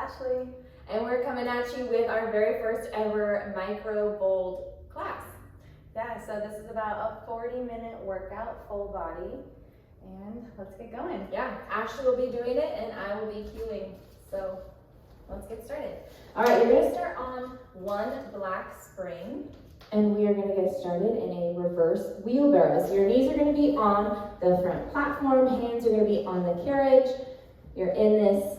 Ashley. And we're coming at you with our very first ever micro bold class. Yeah, so this is about a 40-minute workout, full body. And let's get going. Yeah, Ashley will be doing it and I will be cueing. So let's get started. All right, you're gonna start on one black spring. And we are gonna get started in a reverse wheelbarrow. So your knees are gonna be on the front platform, hands are gonna be on the carriage. You're in this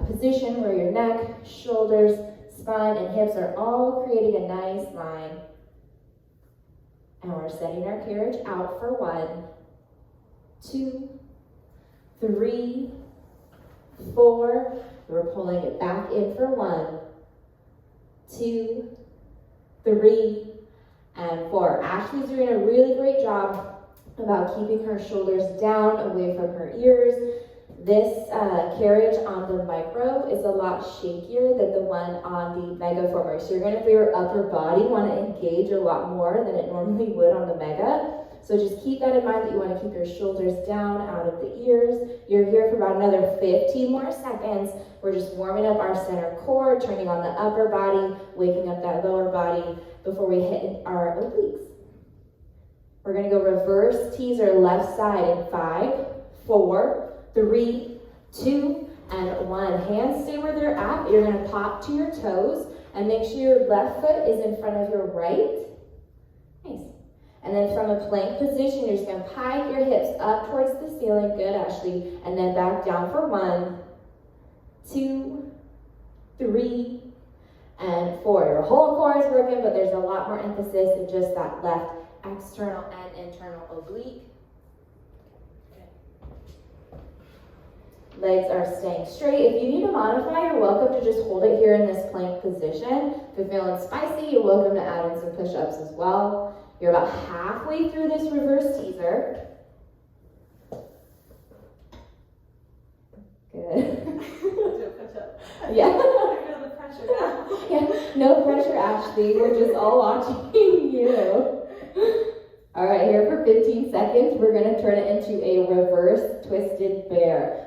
position where your neck, shoulders, spine, and hips are all creating a nice line. And we're setting our carriage out for 1, 2, 3, 4. We're pulling it back in for 1, 2, 3, and 4. Ashley's doing a really great job about keeping her shoulders down away from her ears. This carriage on the micro is a lot shakier than the one on the Megaformer. So you're going to feel your upper body want to engage a lot more than it normally would on the Mega. So just keep that in mind that you want to keep your shoulders down out of the ears. You're here for about another 15 more seconds. We're just warming up our center core, turning on the upper body, waking up that lower body before we hit our obliques. We're going to go reverse teaser left side in 5, 4, 3, 2, and 1. Hands stay where they're at. You're going to pop to your toes and make sure your left foot is in front of your right. Nice. And then from a plank position, you're just going to pike your hips up towards the ceiling. Good, Ashley. And then back down for 1, 2, 3, and 4. Your whole core is working, but there's a lot more emphasis in just that left external and internal oblique. Legs are staying straight. If you need to modify, you're welcome to just hold it here in this plank position. If you're feeling spicy, you're welcome to add in some push-ups as well. You're about halfway through this reverse teaser. Good. Do a push-up. Yeah. I feel the pressure now. Yeah. No pressure, Ashley. We're just all watching you. All right, here for 15 seconds, we're going to turn it into a reverse twisted bear.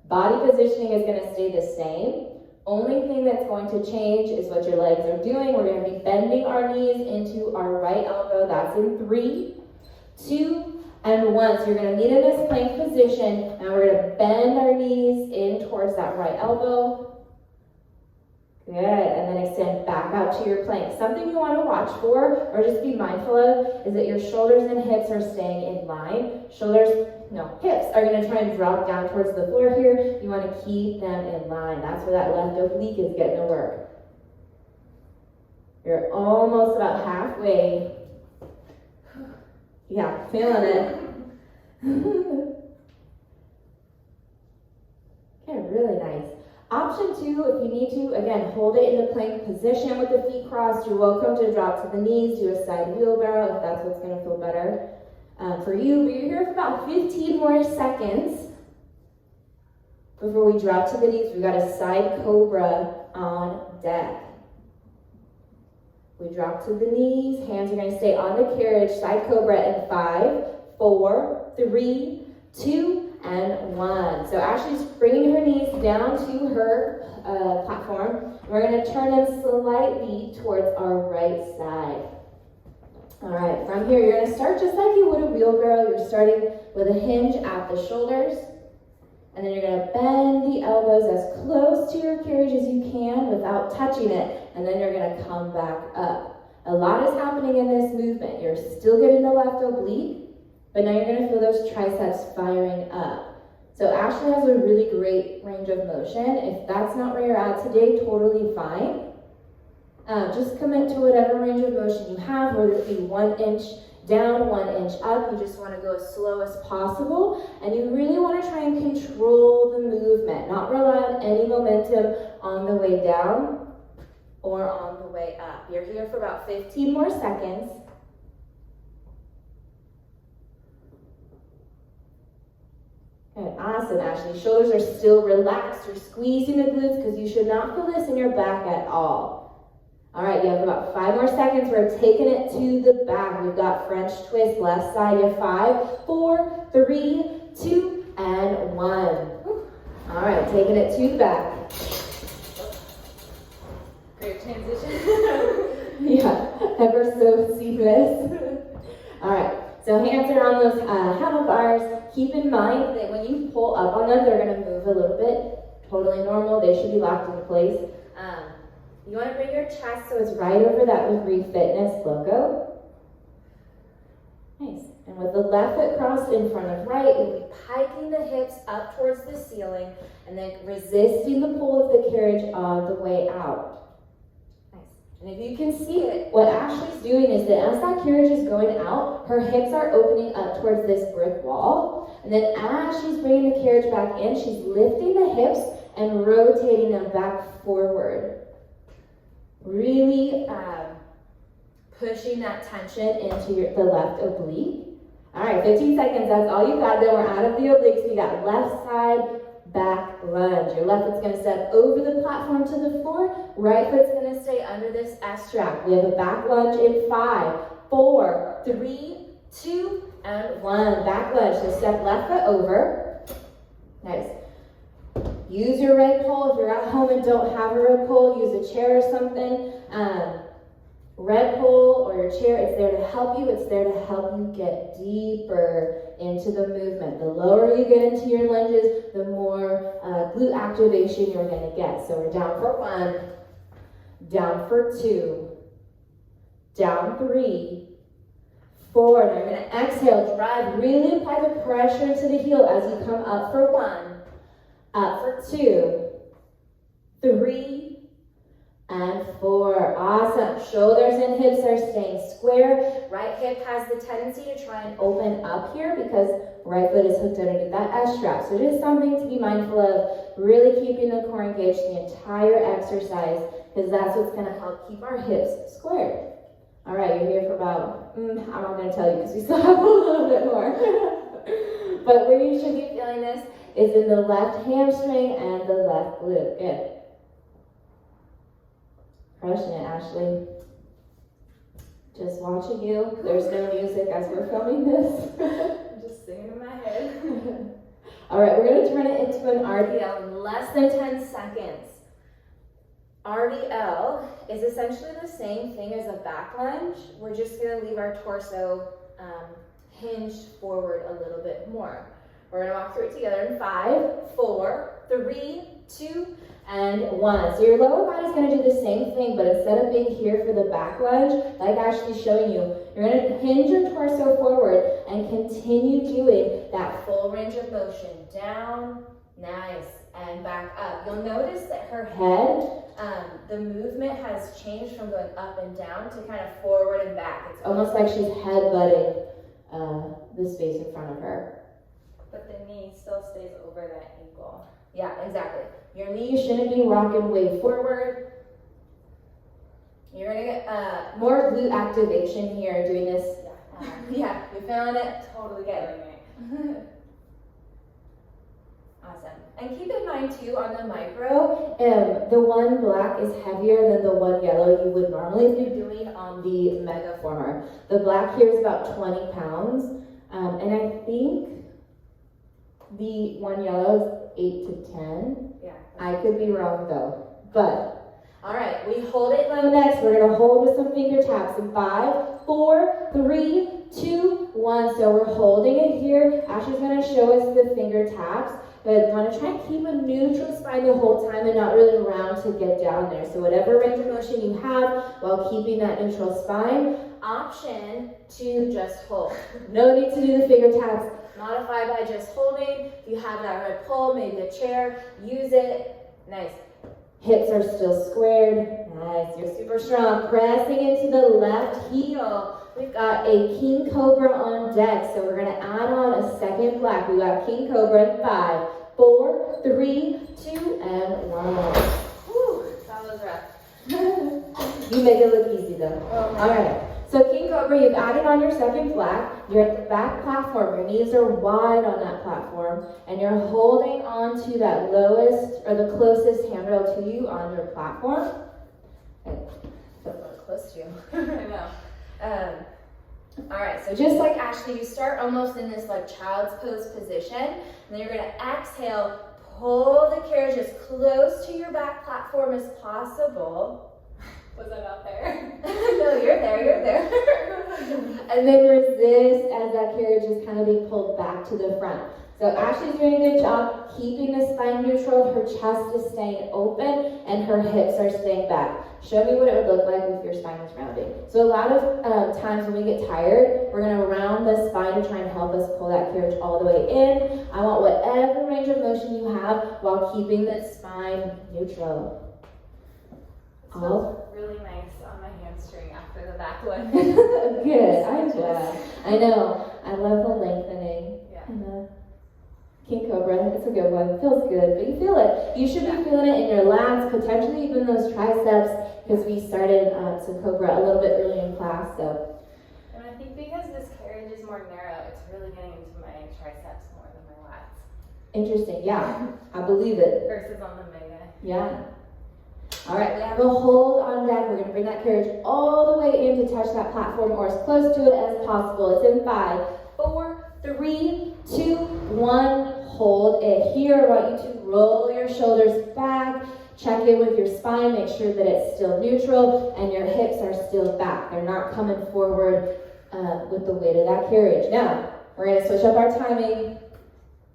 Body positioning is going to stay the same. Only thing that's going to change is what your legs are doing. We're going to be bending our knees into our right elbow. That's in 3, 2, and 1. So you're going to meet in this plank position, and we're going to bend our knees in towards that right elbow. Good, and then extend back out to your plank. Something you want to watch for, or just be mindful of, is that your shoulders and hips are staying in line. Hips are going to try and drop down towards the floor here. You want to keep them in line. That's where that left oblique is getting to work. You're almost about halfway. Yeah, feeling it. Okay, really nice. Option 2, if you need to, again, hold it in the plank position with the feet crossed. You're welcome to drop to the knees, do a side wheelbarrow if that's what's going to feel better for you. But you're here for about 15 more seconds before we drop to the knees. We've got a side Cobra on deck. We drop to the knees. Hands are going to stay on the carriage. Side Cobra in 5, 4, 3, 2, and 1. So Ashley's bringing her knees down to her platform. We're going to turn them slightly towards our right side. All right, from here, you're going to start just like you would a wheelbarrow. You're starting with a hinge at the shoulders. And then you're going to bend the elbows as close to your carriage as you can without touching it. And then you're going to come back up. A lot is happening in this movement. You're still getting the left oblique, but now you're going to feel those triceps firing up. So Ashley has a really great range of motion. If that's not where you're at today, totally fine. Just commit to whatever range of motion you have, whether it be 1 inch down, 1 inch up. You just want to go as slow as possible. And you really want to try and control the movement, not rely on any momentum on the way down or on the way up. You're here for about 15 more seconds. Good, awesome, Ashley. Shoulders are still relaxed. You're squeezing the glutes because you should not feel this in your back at all. All right, you have about 5 more seconds. We're taking it to the back. We've got French twist, left side. You have 5, 4, 3, 2, and 1. All right, taking it to the back. Great transition. Yeah, ever so seamless. All right, so hands are on those handlebars. Keep in mind that when you pull up on them, they're gonna move a little bit. Totally normal, they should be locked into place. You wanna bring your chest so it's right over that Degree Fitness logo. Nice. And with the left foot crossed in front of right, we'll be piking the hips up towards the ceiling and then resisting the pull of the carriage on the way out. Nice. And if you can see it, what Ashley's doing is that as that carriage is going out, her hips are opening up towards this brick wall. And then as she's bringing the carriage back in, she's lifting the hips and rotating them back forward. Really pushing that tension into the left oblique. All right, 15 seconds, that's all you got. Then we're out of the obliques. We got left side, back lunge. Your left foot's gonna step over the platform to the floor. Right foot's gonna stay under this S-strap. We have a back lunge in 5, 4, 3, 2, and 1. Back lunge, so step left foot over. Nice. Use your red pole. If you're at home and don't have a red pole, use a chair or something. Red pole or your chair, it's there to help you. It's there to help you get deeper into the movement. The lower you get into your lunges, the more glute activation you're going to get. So we're down for 1, down for 2, down 3, 4. Now you're going to exhale, drive, really apply the pressure into the heel as you come up for 1, up for 2, 3, and 4. Awesome. Shoulders and hips are staying square. Right hip has the tendency to try and open up here because right foot is hooked underneath that S-strap. So just something to be mindful of. Really keeping the core engaged the entire exercise because that's what's going to help keep our hips squared. All right, you're here for about, I'm not going to tell you because we still have a little bit more. But where you should be feeling this is in the left hamstring and the left glute. Good. Crushing it, Ashley. Just watching you. There's no music as we're filming this. I'm just singing in my head. All right, we're going to turn it into an RDL in less than 10 seconds. RDL is essentially the same thing as a back lunge. We're just going to leave our torso hinged forward a little bit more. We're going to walk through it together in 5, 4, 3, 2, and 1. So your lower body is going to do the same thing, but instead of being here for the back lunge, like Ashley's showing you, you're going to hinge your torso forward and continue doing that full range of motion. Down, nice, and back up. You'll notice that her head, the movement has changed from going up and down to kind of forward and back. It's almost like she's headbutting the space in front of her. But the knee still stays over that ankle. Yeah, exactly. Your knee shouldn't be rocking way forward. You're gonna get more glute activation here doing this. Yeah, you're feeling it? Totally getting it. Awesome. And keep in mind too, on the micro, the one black is heavier than the one yellow you would normally be doing on the Microformer. The black here is about 20 pounds. And I think the one yellow is 8 to 10. Yeah. I could be wrong though. But, all right, we hold it low next. We're going to hold with some finger taps in 5, 4, 3, 2, 1. So we're holding it here. Ashley's going to show us the finger taps. But you want to try and keep a neutral spine the whole time and not really round to get down there. So whatever range of motion you have while keeping that neutral spine, option to just hold. No need to do the finger taps. Modify by just holding. If you have that red pole, maybe a chair, use it. Nice. Hips are still squared. Nice. You're super strong. Pressing into the left heel. We've got a King Cobra on deck, so we're going to add on a second black. We got King Cobra in 5, 4, 3, 2, and 1. Whew, that was rough. You make it look easy though. Oh, all right. So King Cobra, you've added on your second black. You're at the back platform. Your knees are wide on that platform, and you're holding on to that lowest or the closest handrail to you on your platform. So close to you. I know. All right, so just like Ashley, you start almost in this like child's pose position, and then you're going to exhale, pull the carriage as close to your back platform as possible. Was I not there? No, you're there. And then resist as that carriage is kind of being pulled back to the front. So Ashley's doing a good job keeping the spine neutral. Her chest is staying open and her hips are staying back. Show me what it would look like if your spine was rounding. So a lot of times when we get tired, we're going to round the spine to try and help us pull that carriage all the way in. I want whatever range of motion you have while keeping the spine neutral. It feels really nice on my hamstring after the back one. Good, I'm glad. I know. I love the lengthening. Yeah. And the King Cobra, it's a good one. It feels good, but you feel it. You should be feeling it in your lats, potentially even those triceps, because we started some Cobra a little bit early in class. So. And I think because this carriage is more narrow, it's really getting into my triceps more than my lats. Interesting, yeah. I believe it. Versus on the mega. Yeah. All right, we have a hold on deck. We're going to bring that carriage all the way in to touch that platform or as close to it as possible. It's in 5, 4, 3, 2, 1. Hold it here. I want you to roll your shoulders back. Check in with your spine. Make sure that it's still neutral and your hips are still back. They're not coming forward with the weight of that carriage. Now, we're going to switch up our timing.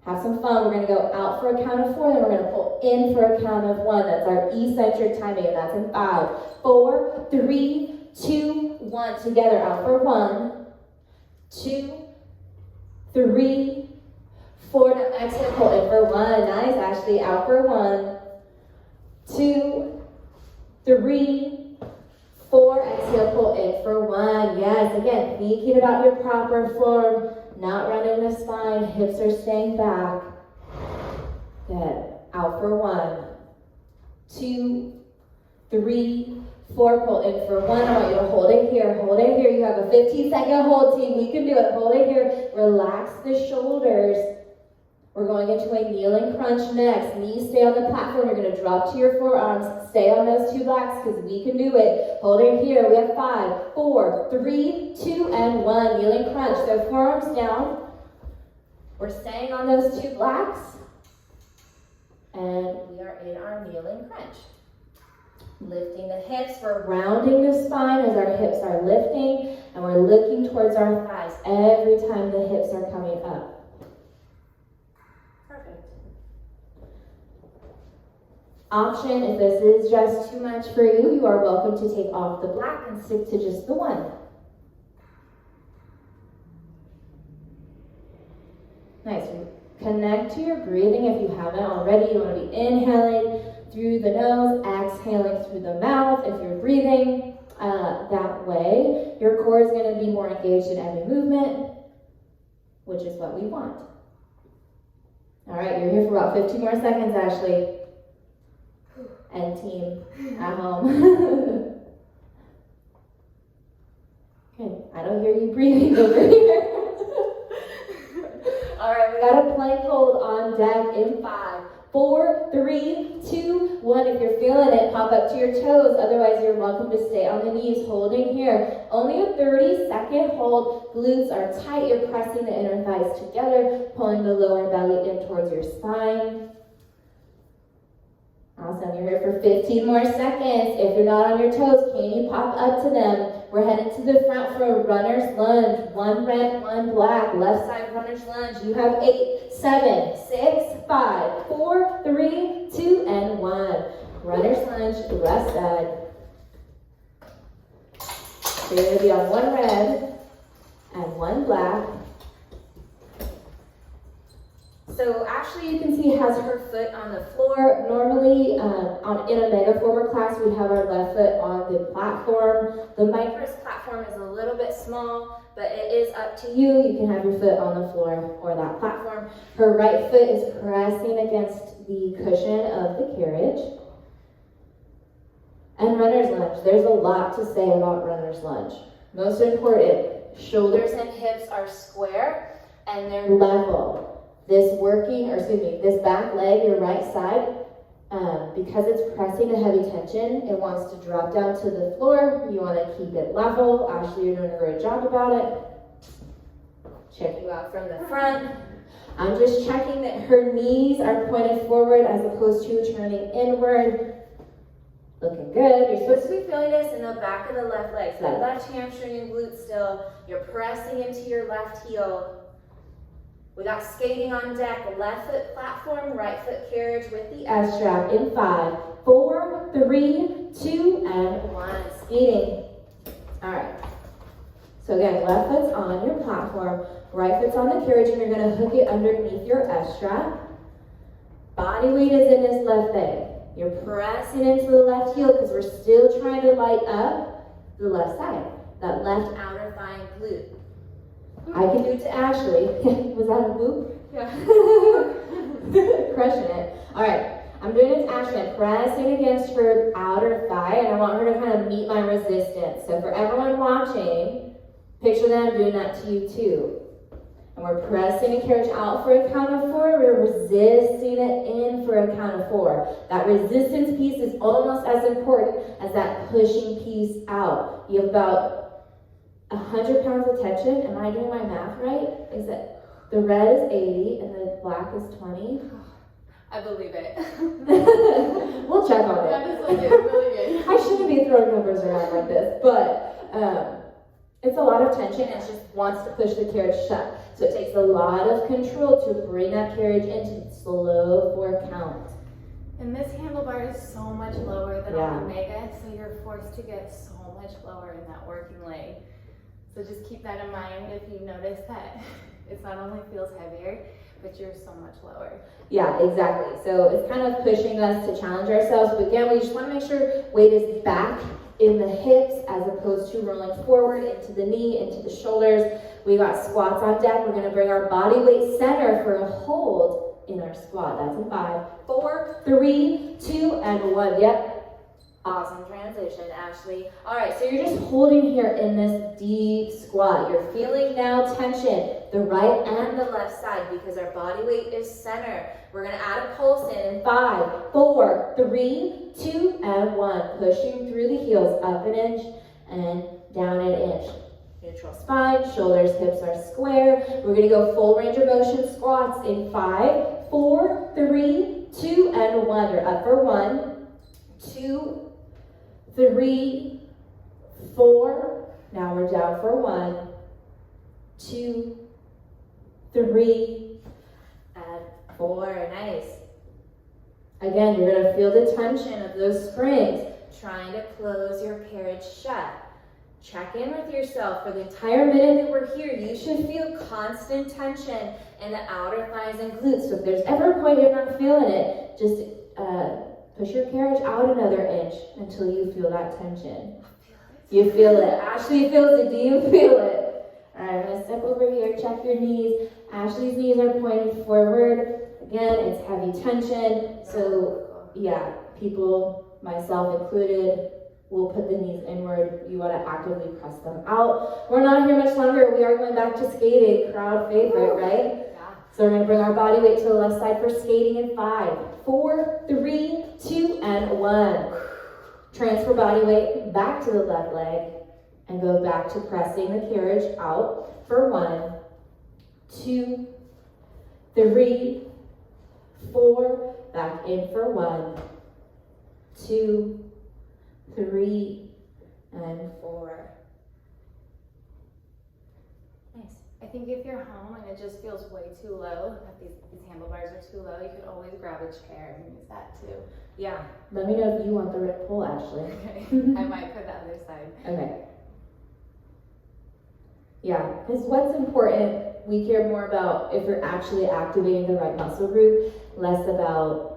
Have some fun. We're going to go out for a count of 4, then we're going to pull in for a count of 1. That's our eccentric timing, and that's in 5, 4, 3, 2, 1. Together, out for 1, 2, 3, 4. Now exhale, pull in for 1. Nice, Ashley. Out for 1, 2, 3, 4. Exhale, pull in for 1. Yes, again, thinking about your proper form. Not running the spine, hips are staying back. Good. Out for 1, 2, 3, 4. Pull in for 1. I want you to hold it here. Hold it here. You have a 15-second hold, team. We can do it. Hold it here. Relax the shoulders. We're going into a kneeling crunch next. Knees stay on the platform. You're going to drop to your forearms. Stay on those 2 blacks because we can do it. Hold it here. We have 5, 4, 3, 2, and 1. Kneeling crunch. So forearms down. We're staying on those 2 blacks. And we are in our kneeling crunch. Lifting the hips. We're rounding the spine as our hips are lifting. And we're looking towards our thighs every time the hips are coming up. Option, if this is just too much for you, you are welcome to take off the black and stick to just the 1. Nice. Connect to your breathing if you haven't already. You want to be inhaling through the nose, exhaling through the mouth. If you're breathing that way, your core is going to be more engaged in every movement, which is what we want. All right, you're here for about 15 more seconds, Ashley. And team at home. Okay, I don't hear you breathing over here. All right, we got a plank hold on deck in 5, 4, 3, 2, 1. If you're feeling it, pop up to your toes. Otherwise, you're welcome to stay on the knees, holding here. Only a 30-second hold. Glutes are tight. You're pressing the inner thighs together, pulling the lower belly in towards your spine. Awesome, you're here for 15 more seconds. If you're not on your toes, can you pop up to them? We're headed to the front for a runner's lunge. 1 red, 1 black. Left side runner's lunge. You have 8, 7, 6, 5, 4, 3, 2, and 1. Runner's lunge, the left side. So you're going to be on 1 red and 1 black. So Ashley, you can see, has her foot on the floor. Normally, in a Microformer class, we have our left foot on the platform. The Micros platform is a little bit small, but it is up to you. You can have your foot on the floor or that platform. Her right foot is pressing against the cushion of the carriage. And runner's lunge. There's a lot to say about runner's lunge. Most important, shoulders and hips are square and they're level. This back leg, your right side, because it's pressing a heavy tension, it wants to drop down to the floor. You want to keep it level. Ashley, you're doing a great job about it. Check you out from the front. I'm just checking that her knees are pointed forward as opposed to turning inward. Looking good. You're supposed to be feeling this in the back of the left leg. So that left hamstring and glute still. You're pressing into your left heel. We got skating on deck. Left foot platform, right foot carriage with the S strap in 5, 4, 3, 2, and 1. Skating. All right. So again, left foot's on your platform, right foot's on the carriage, and you're going to hook it underneath your S strap. Body weight is in this left leg. You're pressing into the left heel because we're still trying to light up the left side, that left outer thigh and glute. I can do it to Ashley. Was that a whoop? Yeah. Crushing it. All right, I'm doing it to Ashley. I'm pressing against her outer thigh, and I want her to kind of meet my resistance. So for everyone watching, picture that I'm doing that to you too. And we're pressing the carriage out for a count of 4. We're resisting it in for a count of 4. That resistance piece is almost as important as that pushing piece out. You have about 100 pounds of tension. Am I doing my math right? Is it the red is 80 and the black is 20? I believe it. We'll check on it. That is like really good. I shouldn't be throwing numbers around like this, but it's a lot of tension and it just wants to push the carriage shut. So it takes a lot of control to bring that carriage into slow 4 count. And this handlebar is so much lower than on Omega, so you're forced to get so much lower in that working leg. So just keep that in mind if you notice that it's not only feels heavier, but you're so much lower. Yeah, exactly. So it's kind of pushing us to challenge ourselves. But again, we just want to make sure weight is back in the hips as opposed to rolling forward into the knee, into the shoulders. We got squats on deck. We're going to bring our body weight center for a hold in our squat. That's in 5, 4, 3, 2, and 1. Yep. Awesome transition, Ashley. All right, so you're just holding here in this deep squat. You're feeling now tension, the right and the left side, because our body weight is center. We're gonna add a pulse in 5, 4, 3, 2, and 1. Pushing through the heels, up an inch and down an inch. Neutral spine, shoulders, hips are square. We're gonna go full range of motion squats in 5, 4, 3, 2, and 1. You're up for 1, 2, 3, 4. Now we're down for 1, 2, 3, and 4. Nice. Again, you're going to feel the tension of those springs, trying to close your carriage shut. Check in with yourself. For the entire minute that we're here, you should feel constant tension in the outer thighs and glutes. So if there's ever a point you're not feeling it, just push your carriage out another inch until you feel that tension. You feel it. Ashley feels it. Do you feel it? All right, I'm going to step over here. Check your knees. Ashley's knees are pointed forward. Again, it's heavy tension. So, yeah, people, myself included, will put the knees inward. You want to actively press them out. We're not here much longer. We are going back to skating. Crowd favorite, right? So we're going to bring our body weight to the left side for skating in 5, 4, 3, 2, and 1. Transfer body weight back to the left leg and go back to pressing the carriage out for 1, 2, 3, 4. Back in for 1, 2, 3, and 4. Nice. I think if you're home and it just feels way too low, that these handlebars are too low, you could always grab a chair and use that too. Yeah. Let me know if you want the red pull, Ashley. Okay. I might put the other side. Okay. Yeah, because what's important, we care more about if you're actually activating the right muscle group, less about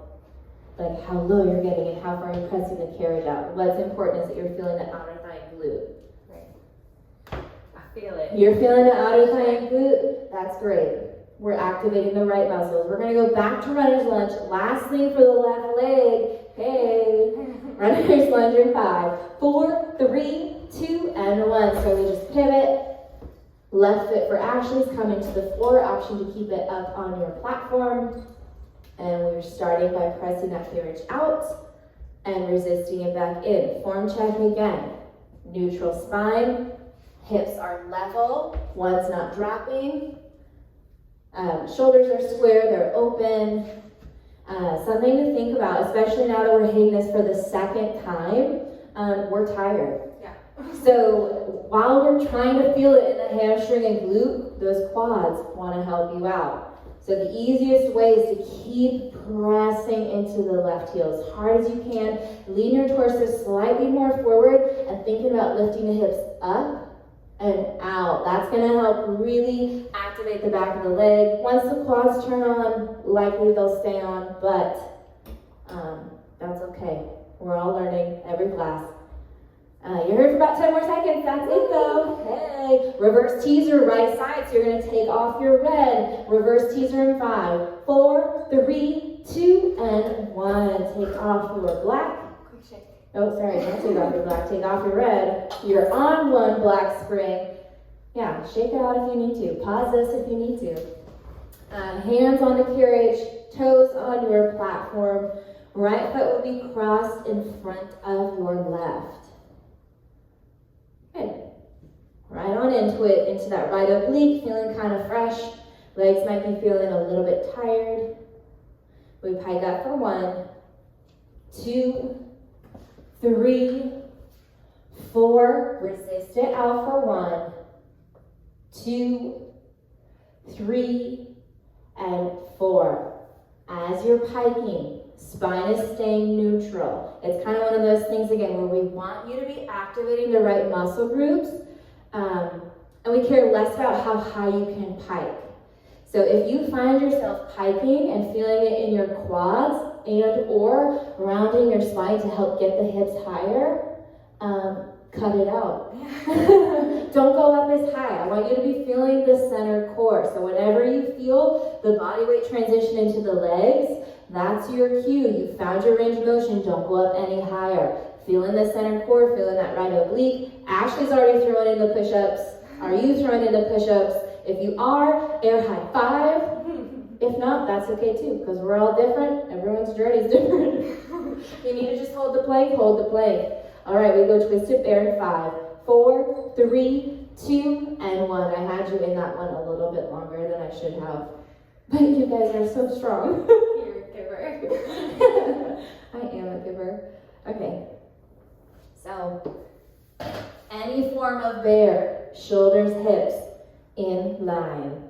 like how low you're getting and how far you're pressing the carriage out. What's important is that you're feeling the outer thigh and glute. Feel it. You're feeling the outer thigh and glute? That's great. We're activating the right muscles. We're going to go back to runner's lunge. Last thing for the left leg. Hey. Runner's lunge in 5, 4, 3, 2, and 1. So we just pivot. Left foot for Ashley's coming to the floor. Option to keep it up on your platform. And we're starting by pressing that carriage out and resisting it back in. Form check again. Neutral spine. Hips are level, one's not dropping. Shoulders are square, they're open. Something to think about, especially now that we're hitting this for the second time, we're tired. Yeah. So while we're trying to feel it in the hamstring and glute, those quads want to help you out. So the easiest way is to keep pressing into the left heel as hard as you can. Lean your torso slightly more forward and thinking about lifting the hips up and out. That's going to help really activate the back of the leg. Once the quads turn on, likely they'll stay on, but that's okay. We're all learning every class. You're here for about 10 more seconds. That's it though. Hey. Reverse teaser, right side. So you're going to take off your red. Reverse teaser in 5, 4, 3, 2, and 1. Take off your black. Quick shake. Oh, sorry. Don't take off your black. Take off your red. You're on 1 black spring. Yeah, shake it out if you need to. Pause this if you need to. Hands on the carriage. Toes on your platform. Right foot will be crossed in front of your left. Good. Right on into it, into that right oblique, feeling kind of fresh. Legs might be feeling a little bit tired. We pike up for 1, 2, 3, 4. Resist it out for 1, 2, 3, and 4. As you're piking, spine is staying neutral. It's kind of one of those things, again, where we want you to be activating the right muscle groups, and we care less about how high you can pike. So if you find yourself piking and feeling it in your quads and or rounding your spine to help get the hips higher, cut it out. Don't go up as high. I want you to be feeling the center core. So whenever you feel the body weight transition into the legs, that's your cue. You found your range of motion. Don't go up any higher. Feeling the center core, feeling that right oblique. Ashley's already throwing in the push-ups. Are you throwing in the push-ups? If you are, air high 5. If not, that's okay too, because we're all different. Everyone's journey is different. You need to just hold the plank, hold the plank. All right, we go twisted bear in 5, 4, 3, 2, and 1. I had you in that one a little bit longer than I should have. But you guys are so strong. You're a giver. I am a giver. Okay. So, any form of bear, shoulders, hips, in line.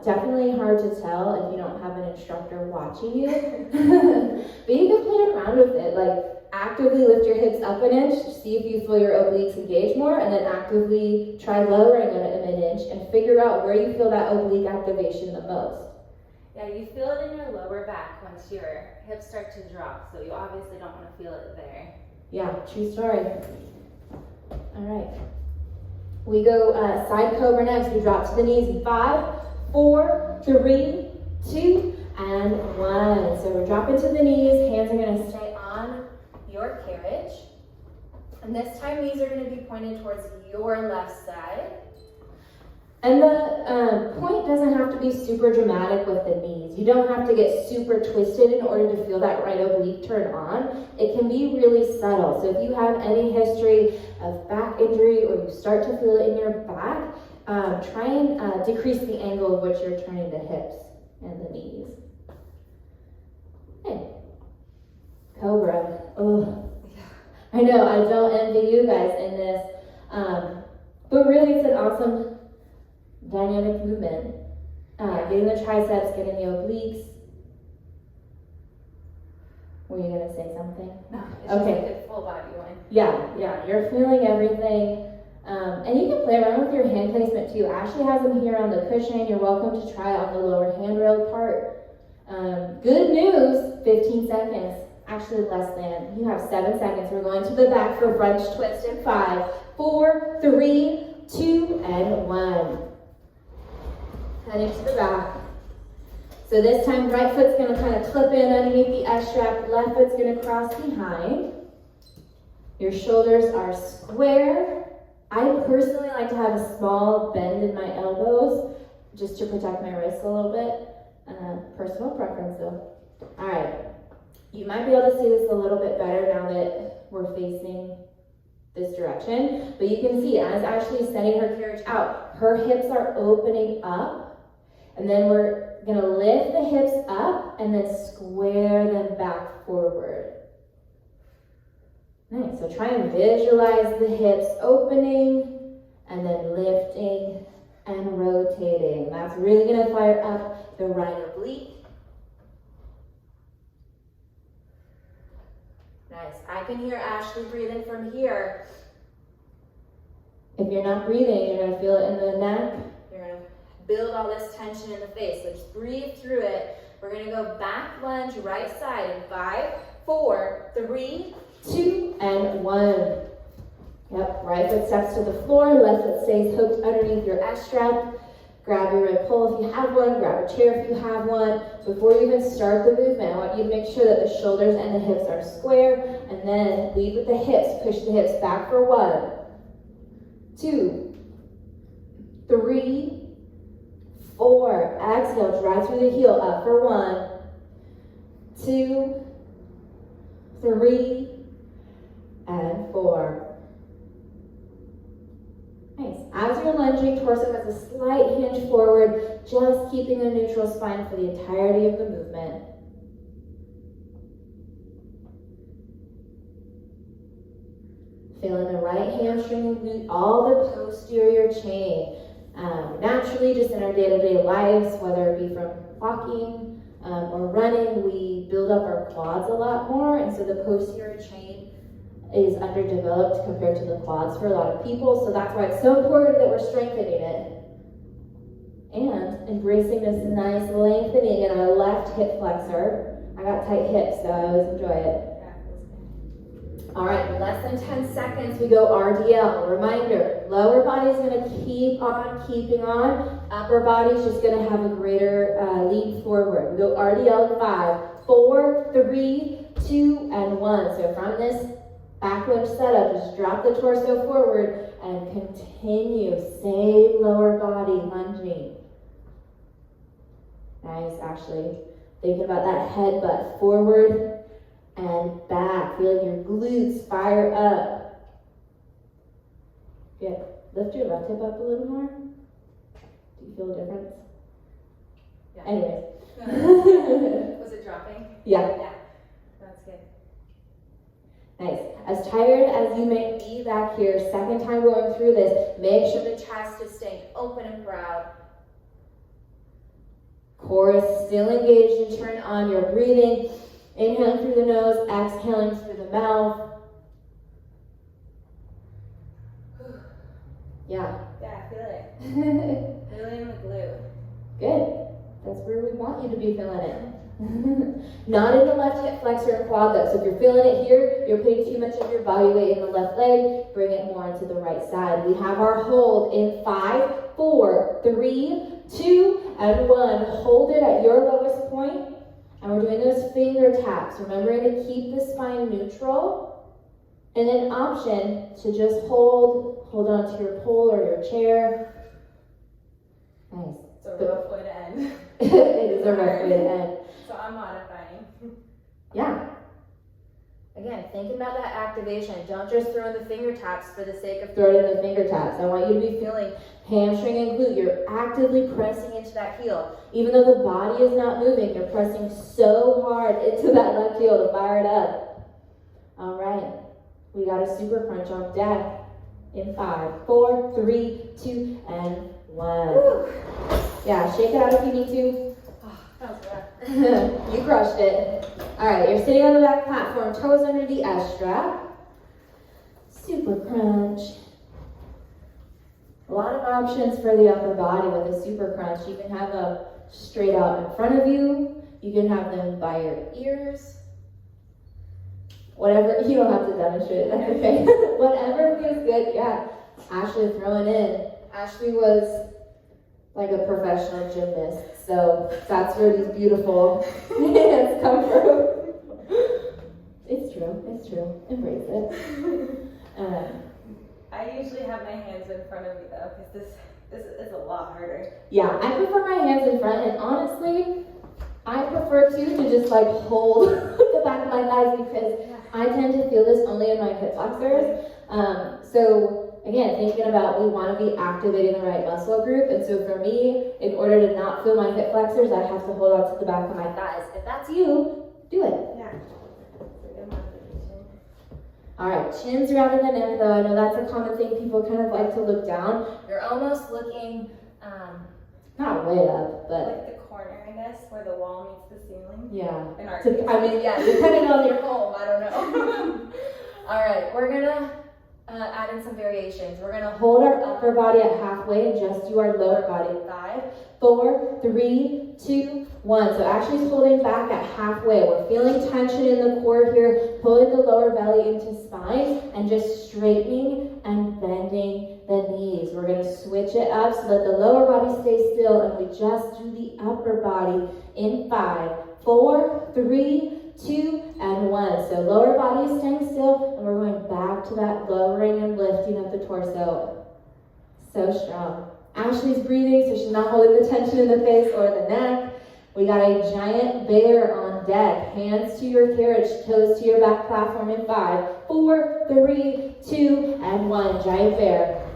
Definitely hard to tell if you don't have an instructor watching you. But you can play around with it. Like, actively lift your hips up an inch, see if you feel your obliques engage more, and then actively try lowering it an inch and figure out where you feel that oblique activation the most. Yeah, you feel it in your lower back once your hips start to drop, so you obviously don't want to feel it there. Yeah, true story. All right. We go side cobra next. We drop to the knees in 5, 4, 3, 2, and 1. So we're dropping to the knees. Hands are going to stay on your carriage. And this time, knees are going to be pointed towards your left side. And the point doesn't have to be super dramatic with the knees. You don't have to get super twisted in order to feel that right oblique turn on. It can be really subtle. So if you have any history of back injury or you start to feel it in your back, try and decrease the angle of which you're turning the hips and the knees. Okay. Cobra. Oh, I know, I don't envy you guys in this. But really it's an awesome dynamic movement. Getting the triceps, getting the obliques. Were you gonna say something? No, it's okay. just like a full body one. Yeah, you're feeling everything. And you can play around with your hand placement too. Ashley has them here on the cushion. You're welcome to try on the lower handrail part. Good news, 15 seconds. Actually less than. You have 7 seconds. We're going to the back for French twist in 5, 4, 3, 2, and 1. Heading to the back. So this time, right foot's going to kind of clip in underneath the S-strap. Left foot's going to cross behind. Your shoulders are square. I personally like to have a small bend in my elbows just to protect my wrists a little bit. Personal preference though. All right. You might be able to see this a little bit better now that we're facing this direction. But you can see as Ashley's sending her carriage out, her hips are opening up And then we're gonna lift the hips up and then square them back forward. Nice, so try and visualize the hips opening and then lifting and rotating. That's really gonna fire up the right oblique. Nice, I can hear Ashley breathing from here. If you're not breathing, you're gonna feel it in the neck. You're gonna build all this tension in the face. So just breathe through it. We're gonna go back lunge, right side in 5, 4, 3, 2, and 1. Yep, right foot steps to the floor, left foot stays hooked underneath your S strap. Grab your red pole if you have one, grab a chair if you have one. Before you even start the movement, I want you to make sure that the shoulders and the hips are square, and then lead with the hips. Push the hips back for 1, 2, 3, 4. Exhale, drive through the heel, up for 1, 2, 3, and 4. Nice. As you're lunging, torso has a slight hinge forward, just keeping a neutral spine for the entirety of the movement. Feeling the right hamstring and glute, all the posterior chain. Naturally, just in our day-to-day lives, whether it be from walking or running, we build up our quads a lot more, and so the posterior chain is underdeveloped compared to the quads for a lot of people. So that's why it's so important that we're strengthening it and embracing this nice lengthening in our left hip flexor. I got tight hips, so I always enjoy it. All right, less than 10 seconds, we go RDL. Reminder, lower body is gonna keep on keeping on. Upper body is just gonna have a greater lean forward. We go RDL in 5, 4, 3, 2, and 1. So from this back lunge setup, just drop the torso forward and continue. Same lower body lunging. Nice, Ashley. Thinking about that headbutt forward and back. Feeling your glutes fire up. Yeah, lift your left hip up a little more. Do you feel a difference? Yeah. Anyways. Was it dropping? Yeah. Yeah. That's good. Nice. As tired as you may be back here, second time going through this, make sure the chest is staying open and proud. Core is still engaged and turned on. You're breathing. Inhaling through the nose, exhaling through the mouth. Yeah. Yeah, I feel it. Really in the glute. Good. That's where we want you to be feeling it. Not in the left hip flexor and quad though. So if you're feeling it here, you're putting too much of your body weight in the left leg. Bring it more into the right side. We have our hold in 5, 4, 3, 2, and 1. Hold it at your lowest point. And we're doing those finger taps, remembering to keep the spine neutral. And an option to just hold on to your pole or your chair. Nice. It's a rough way to end. It is a rough way to end. So I'm modifying. Yeah. Again, thinking about that activation. Don't just throw in the finger taps for the sake of throwing in the finger taps. I want you to be feeling hamstring and glute. You're actively pressing into that heel. Even though the body is not moving, you're pressing so hard into that left heel to fire it up. All right. We got a Supercrunch on deck in 5, 4, 3, 2, and 1. Woo. Yeah, shake it out if you need to. That was rough. You crushed it. All right, you're sitting on the back platform, toes under the S strap. Supercrunch. A lot of options for the upper body with a Supercrunch. You can have them straight out in front of you. You can have them by your ears. Whatever, you don't have to demonstrate it, that's okay. Whatever feels good, yeah. Ashley throwing in. Ashley was like a professional gymnast, so that's where these beautiful hands come from. It's true. Embrace it. I usually have my hands in front of me though, because this is a lot harder. Yeah, I prefer my hands in front, and honestly, I prefer to just like hold the back of my thighs because I tend to feel this only in my hip flexors. So again, thinking about we want to be activating the right muscle group. And so for me, in order to not feel my hip flexors, I have to hold on to the back of my thighs. If that's you, do it. Yeah. All right, chins around in the neck though. I know that's a common thing. People kind of like to look down. You're almost looking, not way up, but like the corner, I guess, where the wall meets the ceiling. yeah. In our I mean, yeah, depending on your home, I don't know. All right, we're gonna add in some variations. We're gonna hold our upper body at halfway and just do our lower body. 5, 4, 3, 2, 1. So actually holding back at halfway. We're feeling tension in the core here, pulling the lower belly into spine and just straightening and bending the knees. We're gonna switch it up so that the lower body stays still and we just do the upper body in 5, 4, 3, 2, and 1. So lower body is staying still and we're going back to that lowering and lifting of the torso. So strong. Ashley's breathing, so she's not holding the tension in the face or the neck. We got a giant bear on deck. Hands to your carriage, toes to your back platform in 5, 4, 3, 2, and 1. Giant bear.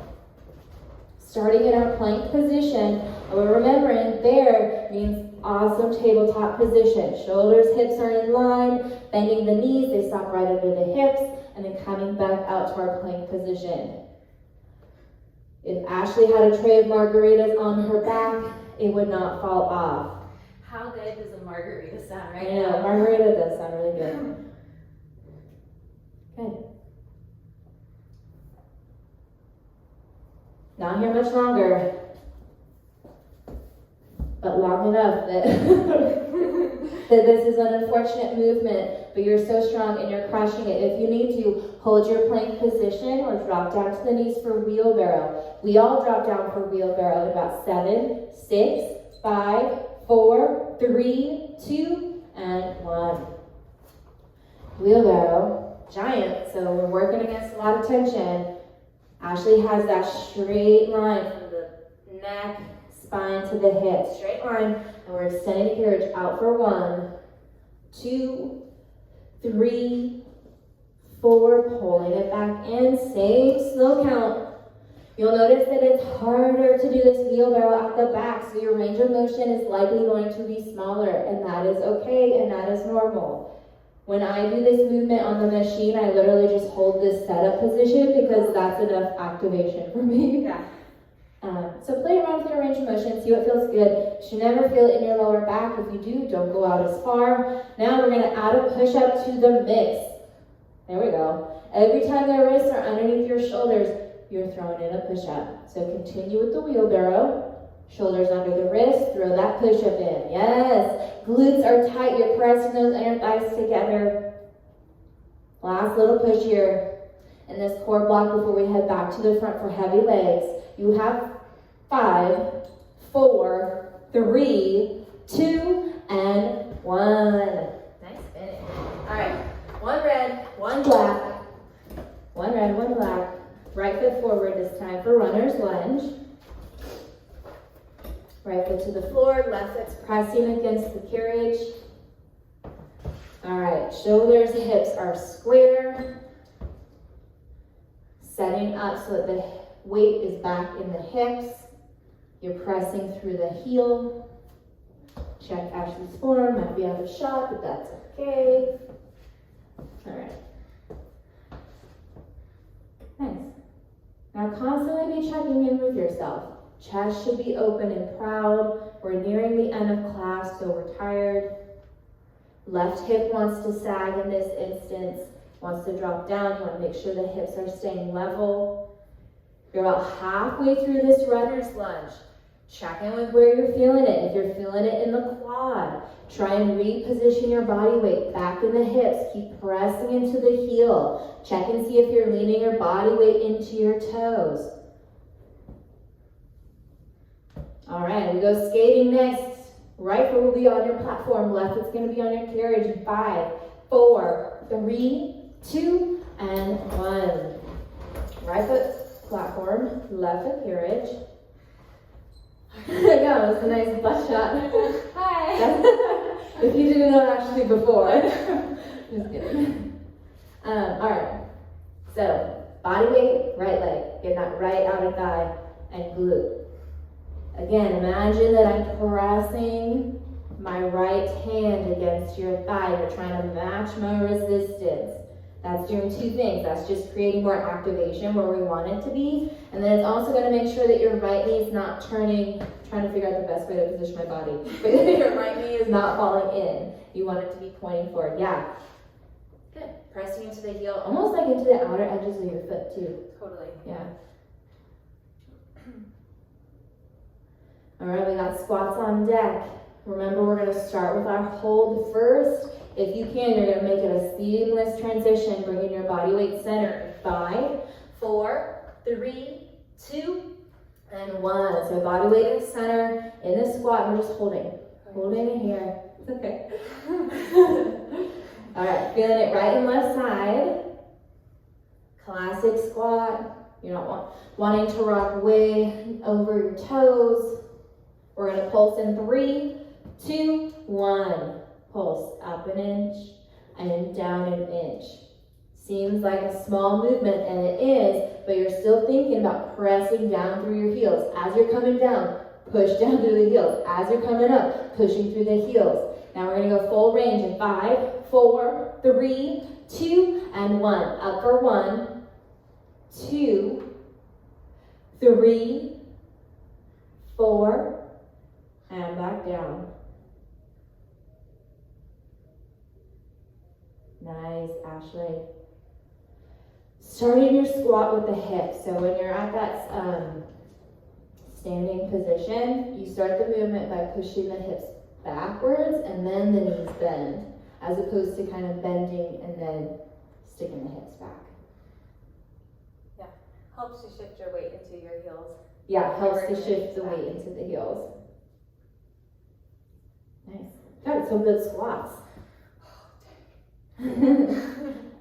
Starting in our plank position, and we're remembering bear means awesome tabletop position. Shoulders, hips are in line, bending the knees, they stop right under the hips, and then coming back out to our plank position. If Ashley had a tray of margaritas on her back, it would not fall off. How good does a margarita sound right I know, now? margarita does sound really good. Good. Not here much longer, but long enough that, that this is an unfortunate movement, but you're so strong and you're crushing it. If you need to, hold your plank position or drop down to the knees for wheelbarrow. We all drop down for wheelbarrow in about 7, 6, 5, 4, 3, 2, and 1. Wheelbarrow, giant, so we're working against a lot of tension. Ashley has that straight line from the neck, spine to the hips. Straight line, and we're extending the carriage out for 1, 2, 3, 4, pulling it back in. Same slow count. You'll notice that it's harder to do this wheelbarrow at the back, so your range of motion is likely going to be smaller, and that is okay, and that is normal. When I do this movement on the machine, I literally just hold this setup position because that's enough activation for me. Yeah. So play around with your range of motion, see what feels good. You should never feel it in your lower back. If you do, don't go out as far. Now we're gonna add a push-up to the mix. There we go. Every time the wrists are underneath your shoulders, you're throwing in a push-up. So continue with the wheelbarrow. Shoulders under the wrist, throw that push-up in. Yes, glutes are tight. You're pressing those inner thighs together. Last little push here in this core block before we head back to the front for heavy legs. You have 5, 4, 3, 2, and 1. Nice finish. All right, 1 red, 1 black. 1 red, 1 black. Right foot forward this time for runner's lunge. Right foot to the floor, left foot's pressing against the carriage. All right, shoulders, hips are square. Setting up so that the weight is back in the hips. You're pressing through the heel. Check Ashley's form, might be out of shot, but that's okay. All right. Nice. Now constantly be checking in with yourself. Chest should be open and proud. We're nearing the end of class, so we're tired. Left hip wants to sag in this instance, wants to drop down. You want to make sure the hips are staying level. You're about halfway through this runner's lunge. Check in with where you're feeling it. If you're feeling it in the quad, try and reposition your body weight back in the hips. Keep pressing into the heel. Check and see if you're leaning your body weight into your toes. All right, we go skating next. Right foot will be on your platform. Left foot's going to be on your carriage. 5, 4, 3, 2, and 1. Right foot platform, left foot carriage. There you go, it's a nice butt shot. Hi. If you didn't know Ashley before. Just kidding. All right, so body weight, right leg. Getting that right outer thigh and glute. Again, imagine that I'm pressing my right hand against your thigh. You're trying to match my resistance. That's doing two things. That's just creating more activation where we want it to be. And then it's also going to make sure that your right knee is not turning, trying to figure out the best way to position my body. But your right knee is not falling in. You want it to be pointing forward. Yeah. Good. Pressing into the heel, almost like into the outer edges of your foot too. Totally. Yeah. All right, we got squats on deck. Remember, we're going to start with our hold first. If you can, you're going to make it a seamless transition, bringing your body weight center. 5, 4, 3, 2, and 1. So body weight is center in the squat. We're just holding it here. It's okay. All right, feeling it right and left side. Classic squat. You're not wanting to rock way over your toes. We're going to pulse in 3, 2, 1. Pulse up an inch and down an inch. Seems like a small movement, and it is, but you're still thinking about pressing down through your heels. As you're coming down, push down through the heels. As you're coming up, pushing through the heels. Now we're going to go full range in 5, 4, 3, 2, and 1. Up for 1, 2, 3, 4, and back down. Nice, Ashley. Starting your squat with the hips. So when you're at that standing position, you start the movement by pushing the hips backwards and then the knees bend, as opposed to kind of bending and then sticking the hips back. Yeah, helps you shift your weight into your heels. Yeah, helps to shift the weight into the heels. Nice. Got some good squats.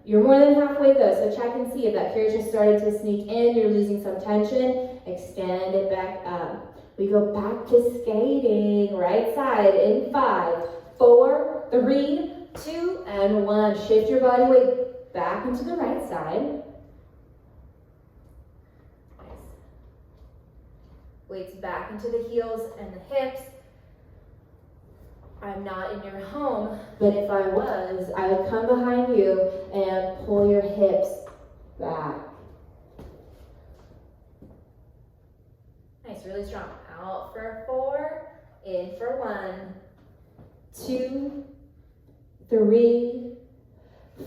You're more than halfway though, so check and see if that carriage just started to sneak in, you're losing some tension, extend it back up. We go back to skating, right side in 5, 4, 3, 2, and 1. Shift your body weight back into the right side. Nice. Weights back into the heels and the hips. I'm not in your home, but if I was, I would come behind you and pull your hips back. Nice, really strong. Out for 4, in for 1, 2, 3,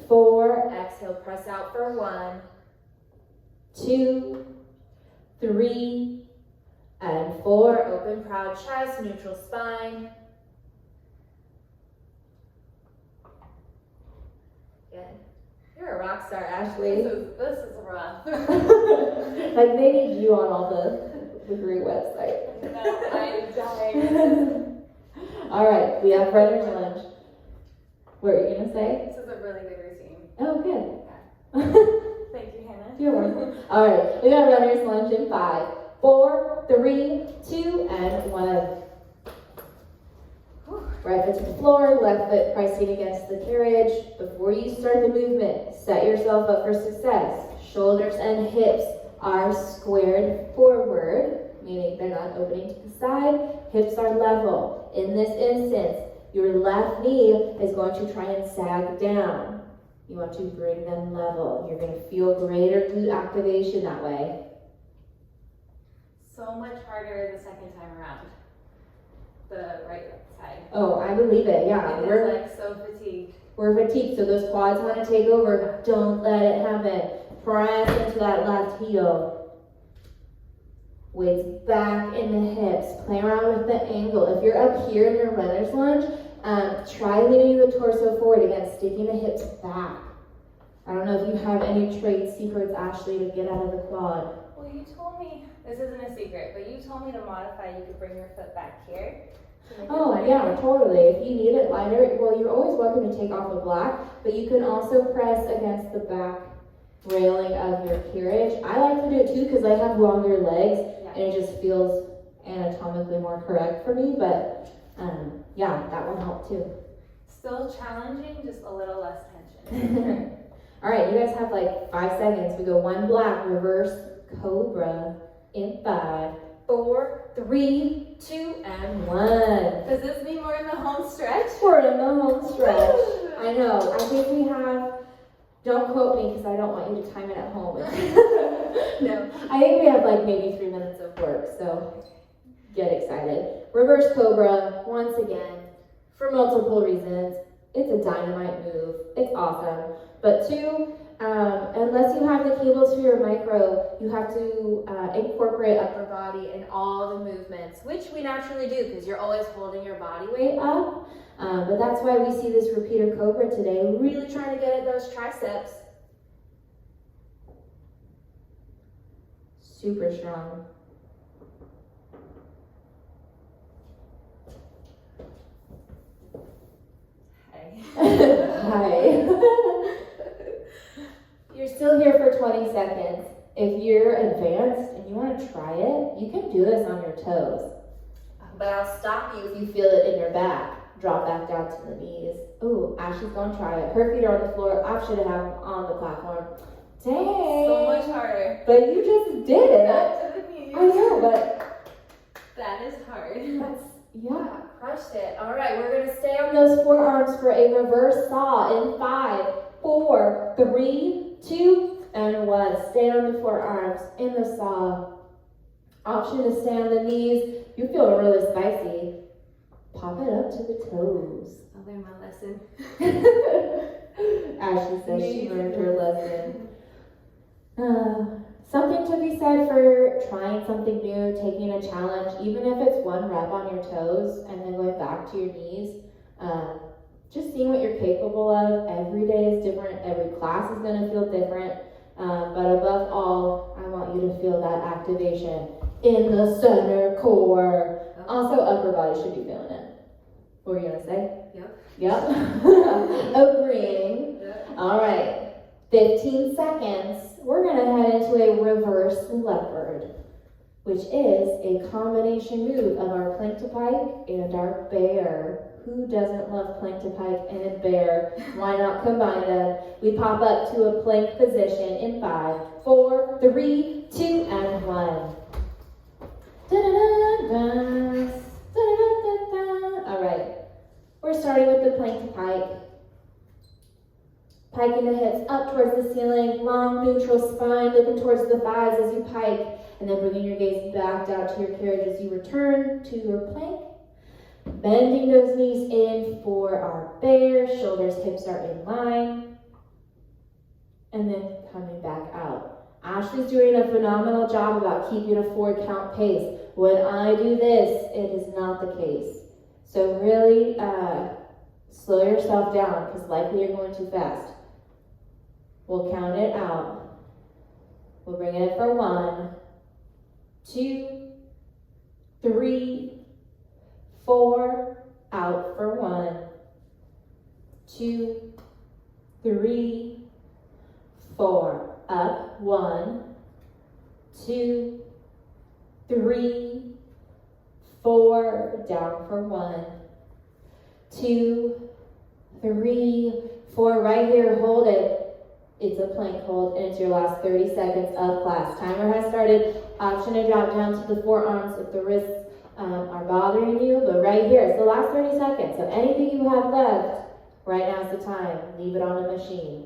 4. Exhale, press out for 1, 2, 3, and 4. Open, proud chest, neutral spine. Good. You're a rock star, Ashley. This is rough. Like they need you on all the degree website. No, I'm dying. All right, we have runner's lunge. What are you gonna say? This is a really good routine. Oh, good. Thank you, Hannah. You're welcome. All right, we got runner's lunge in 5, 4, 3, 2, and 1. Right foot to the floor, left foot pressing against the carriage. Before you start the movement, set yourself up for success. Shoulders and hips are squared forward, meaning they're not opening to the side. Hips are level. In this instance, your left knee is going to try and sag down. You want to bring them level. You're going to feel greater glute activation that way. So much harder the second time around. The right side. Oh, I believe it. Yeah, We're like so fatigued. We're fatigued, so those quads want to take over. Don't let it happen. Press into that left heel. Weights back in the hips. Play around with the angle. If you're up here in your runner's lunge, try leaning the torso forward. Again, sticking the hips back. I don't know if you have any trade secrets, Ashley, to get out of the quad. Well, you told me, this isn't a secret, but you told me to modify, you could bring your foot back here. Oh, yeah, totally. If you need it lighter, well, you're always welcome to take off a block, but you can also press against the back railing of your carriage. I like to do it too because I have longer legs, and it just feels anatomically more correct for me, but yeah, that will help too. Still challenging, just a little less tension. All right, you guys have like 5 seconds. We go 1 black, reverse Cobra in 5, 4, 3, 2, and 1. Does this mean we're in the home stretch? We're in the home stretch. I know. I think we have, don't quote me because I don't want you to time it at home. No, I think we have like maybe 3 minutes of work, so get excited. Reverse Cobra, once again, for multiple reasons. It's a dynamite move. It's awesome. But 2, unless you have the cables for your micro, you have to incorporate upper body in all the movements, which we naturally do because you're always holding your body weight up. But that's why we see this repeater Cobra today, really trying to get at those triceps. Super strong. Hi. You're still here for 20 seconds. If you're advanced and you want to try it, you can do this on your toes. But I'll stop you if you feel it in your back. Drop back down to the knees. Ooh, Ashley's gonna try it. Her feet are on the floor. I should have them on the platform. Dang. So much harder. But you just did it. Back to the knees. I know, but that is hard. Yeah, crushed it. All right, we're gonna stay on those forearms for a reverse saw in 5, 4, 3, 2, and 1. Stay on the forearms in the saw. Option to stay on the knees. You feel really spicy. Pop it up to the toes. I'll learn my lesson. Ashley says she learned her lesson. Something to be said for trying something new, taking a challenge, even if it's 1 rep on your toes and then going back to your knees. Just seeing what you're capable of. Every day is different. Every class is going to feel different. But above all, I want you to feel that activation in the center core. Also, upper body should be feeling it. What were you going to say? Yep. Agreeing. Yep. All right. 15 seconds. We're going to head into a reverse leopard, which is a combination move of our plank to pike and our bear. Who doesn't love plank to pike and a bear? Why not combine them? We pop up to a plank position in 5, 4, 3, 2, and 1. All right. We're starting with the plank to pike. Piking the hips up towards the ceiling, long neutral spine, looking towards the thighs as you pike, and then bringing your gaze back down to your carriage as you return to your plank. Bending those knees in for our bear, shoulders, hips are in line, and then coming back out. Ashley's doing a phenomenal job about keeping a 4-count pace. When I do this, it is not the case. So really slow yourself down because likely you're going too fast. We'll count it out. We'll bring it in for 1, 2, 3, 4, out for 1, 2, 3, 4, up, 1, 2, 3, 4, down for 1, 2, 3, 4, right here, hold it. It's a plank hold, and it's your last 30 seconds of class. Timer has started. Option to drop down to the forearms if the wrists are bothering you, but right here, it's the last 30 seconds. So anything you have left, right now is the time. Leave it on the machine.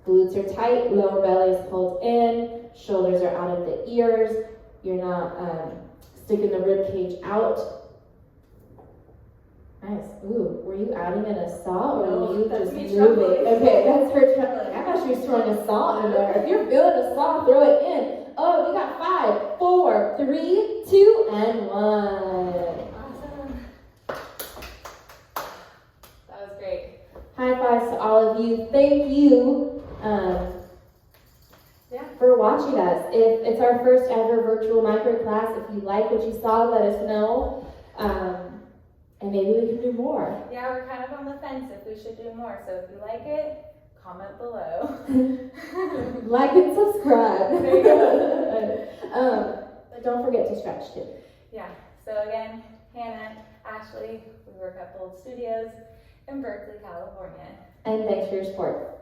Glutes are tight, lower belly is pulled in, shoulders are out of the ears. You're not sticking the rib cage out. Nice. Ooh, were you adding in a saw or were you just moving? Okay, that's her trying. I thought she was throwing a saw in there. If you're feeling a saw, throw it in. Oh, you got 5, 4, 3, 2, and 1. Awesome. That was great. High fives to all of you. Thank you for watching us. If it's our first ever virtual micro class, if you like what you saw, let us know. And maybe we can do more. Yeah, we're kind of on the fence if we should do more. So if you like it, comment below. Like and subscribe. There you go. But don't forget to stretch too. Yeah. So again, Hannah, Ashley, we work at Bold Studios in Berkeley, California. And thanks for your support.